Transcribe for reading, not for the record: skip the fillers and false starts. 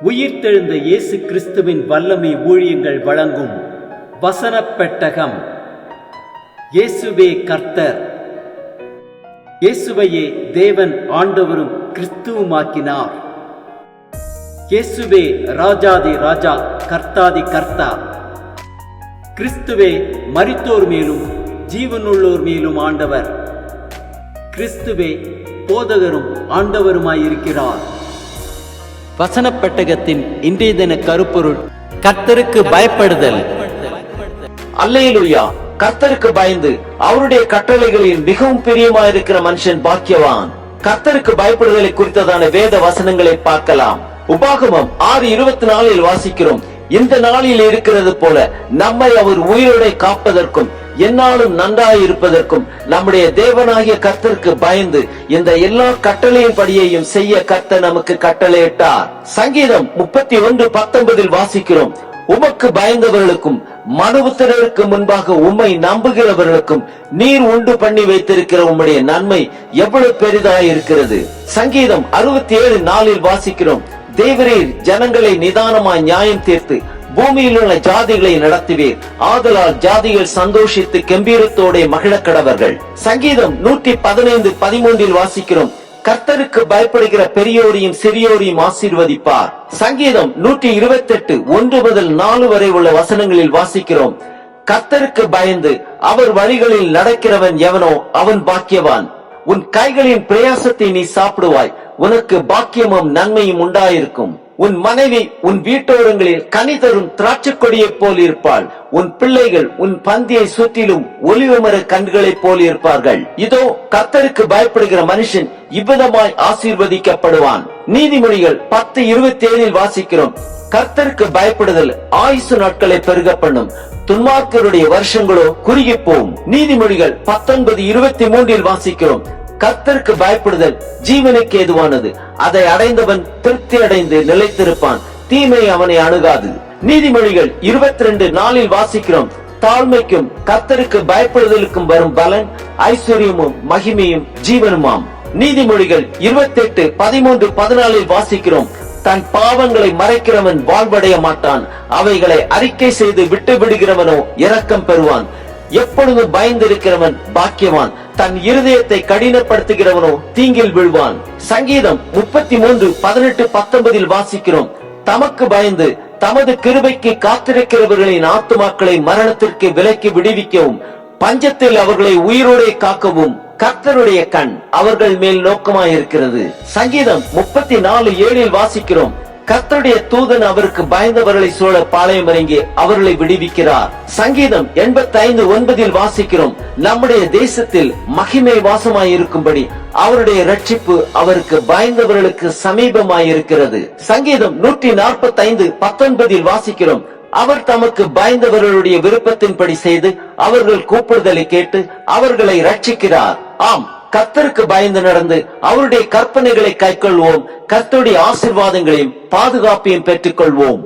உயிர்த்தெழுந்த இயேசு கிறிஸ்துவின் வல்லமை ஊழியங்கள் வழங்கும் வசனப் பெட்டகம். இயேசுவே கர்த்தர். இயேசுவையே தேவன் ஆண்டவரும் கிறிஸ்துவுமாக்கினார். இயேசுவே ராஜாதி ராஜா, கர்த்தாதி கர்த்தா. கிறிஸ்துவே மரித்தோர் மேலும் ஜீவனுள்ளோர் மேலும் ஆண்டவர். கிறிஸ்துவே போதகரும் ஆண்டவருமாயிருக்கிறார். வசனப் பெட்டகத்தின் இன்றைய தின கருப்பொருள்: கர்த்தருக்கு பயப்படுதல். அல்லேலூயா! கர்த்தருக்கு பயந்து அவருடைய கட்டளைகளில் மிகவும் பிரியமாயிருக்கிற மனுஷன் பாக்கியவான். கர்த்தருக்கு பயப்படுதலை குறித்ததான வேத வசனங்களை பார்க்கலாம். உபாகமம் 6:24 வாசிக்கிறோம், இந்த நாளில் இருக்கிறது போல நம்மை அவர் உயிரோடை காப்பதற்கும் என்னாலும் நன்றாயிருப்பதற்கும் நம்முடைய தேவனாகிய கர்த்தருக்கு பயந்து இந்த எல்லா கட்டளையின் படியையும் செய்ய கர்த்தர் நமக்கு கட்டளையிட்டார். சங்கீதம் 31:19 வாசிக்கிறோம், உமக்கு பயந்தவர்களுக்கும் மனுபுத்திரருக்கு முன்பாக உம்மை நம்புகிறவர்களுக்கும் நீர் உண்டு பண்ணி வைத்திருக்கிற உம்முடைய நன்மை எவ்வளவு பெரிதாயிருக்கிறது. சங்கீதம் 67:4 வாசிக்கிறோம், தேவரீர் ஜனங்களை நிதானமாய் நியாயம் தீர்த்து பூமியில் உள்ள ஜாதிகளை நடத்துவீர், ஆதலால் ஜாதிகள் சந்தோஷித்து கம்பீரத்தோட மகிழக்கடவர்கள். சங்கீதம் 115:13 வாசிக்கிறோம், கர்த்தருக்கு பயப்படுகிற பெரியோரையும் சிறியோரையும் ஆசீர்வதிப்பார். சங்கீதம் 128:1 முதல் 4 வரை உள்ள வசனங்களில் வாசிக்கிறோம், கர்த்தருக்கு பயந்து அவர் வழிகளில் நடக்கிறவன் எவனோ அவன் பாக்கியவான். உன் கைகளின் பிரயாசத்தை நீ சாப்பிடுவாய், உனக்கு பாக்கியமும் நன்மையும் உண்டாயிருக்கும். உன் மனைவி உன் வீட்டோரங்களில் கனி தரும் திராட்சை கொடியை போல் இருப்பாள். உன் பிள்ளைகள் உன் பந்தியை சுற்றிலும் ஒலிவமர கன்றுகளைப் போல் இருப்பார்கள். இதோ கர்த்தருக்கு பயப்படுகிற மனுஷன் இவ்விதமாய் ஆசீர்வதிக்கப்படுவான். நீதிமொழிகள் 10:27 வாசிக்கிறோம், கர்த்தருக்கு பயப்படுதல் ஆயுசு நாட்களை பெருக பண்ணும், துன்மார்க்கருடைய வருஷங்களோ குறுகி போகும். நீதிமொழிகள் 19:23 வாசிக்கிறோம், கர்த்தருக்கு பயப்படுதல் ஜீவனுக்கு ஏதுவானது, அதை அடைந்தவன் திருப்தி அடைந்து நிலைத்திருப்பான், தீமை அவனை அணுகாது. நீதிமொழிகள் 22:4 வாசிக்கிறோம், தாழ்மைக்கும் கர்த்தருக்கு பயப்படுதலுக்கும் வரும் பலன் ஐஸ்வர்யமும் மகிமையும் ஜீவனுமாம். நீதிமொழிகள் 28:13-14 வாசிக்கிறோம், தன் பாவங்களை மறைக்கிறவன் வாழ்வடைய மாட்டான், அவைகளை அறிக்கை செய்து விட்டு விடுகிறவனோ இரக்கம் பெறுவான். எப்பொழுதும் பயந்திருக்கிறவன் பாக்கியவான், தன் இருதயத்தை கடினப்படுத்துகிறவனோ தீங்கில் விழுவான். சங்கீதம் 33:18-19 வாசிக்கிறோம், தமக்கு பயந்து தமது கிருபைக்கு காத்திருக்கிறவர்களின் ஆத்துமாக்களை மரணத்திற்கு விலக்கி விடுவிக்கவும் பஞ்சத்தில் அவர்களை உயிரோடே காக்கவும் கர்த்தருடைய கண் அவர்கள் மேல் நோக்கமாயிருக்கிறது. சங்கீதம் 34:7 வாசிக்கிறோம், கர்த்தருடைய தூதன் அவருக்கு பயந்தவர்களை சூழ பாளையம் இறங்கி அவர்களை விடுவிக்கிறார். சங்கீதம் 85:9 வாசிக்கிறோம், நம்முடைய தேசத்தில் மகிமை வாசமாயிருக்கும்படி அவருடைய ரட்சிப்பு அவருக்கு பயந்தவர்களுக்கு சமீபமாயிருக்கிறது. சங்கீதம் 145:19 வாசிக்கிறோம், அவர் தமக்கு பயந்தவர்களுடைய விருப்பத்தின்படி செய்து அவர்கள் கூப்பிடுதலை கேட்டு அவர்களை ரட்சிக்கிறார். ஆம், கர்த்தருக்கு பயந்து நடந்து அவருடைய கற்பனைகளை கைக்கொள்வோம், கர்த்தருடைய ஆசீர்வாதங்களையும் பாதுகாப்பையும் பெற்றுக் கொள்வோம்.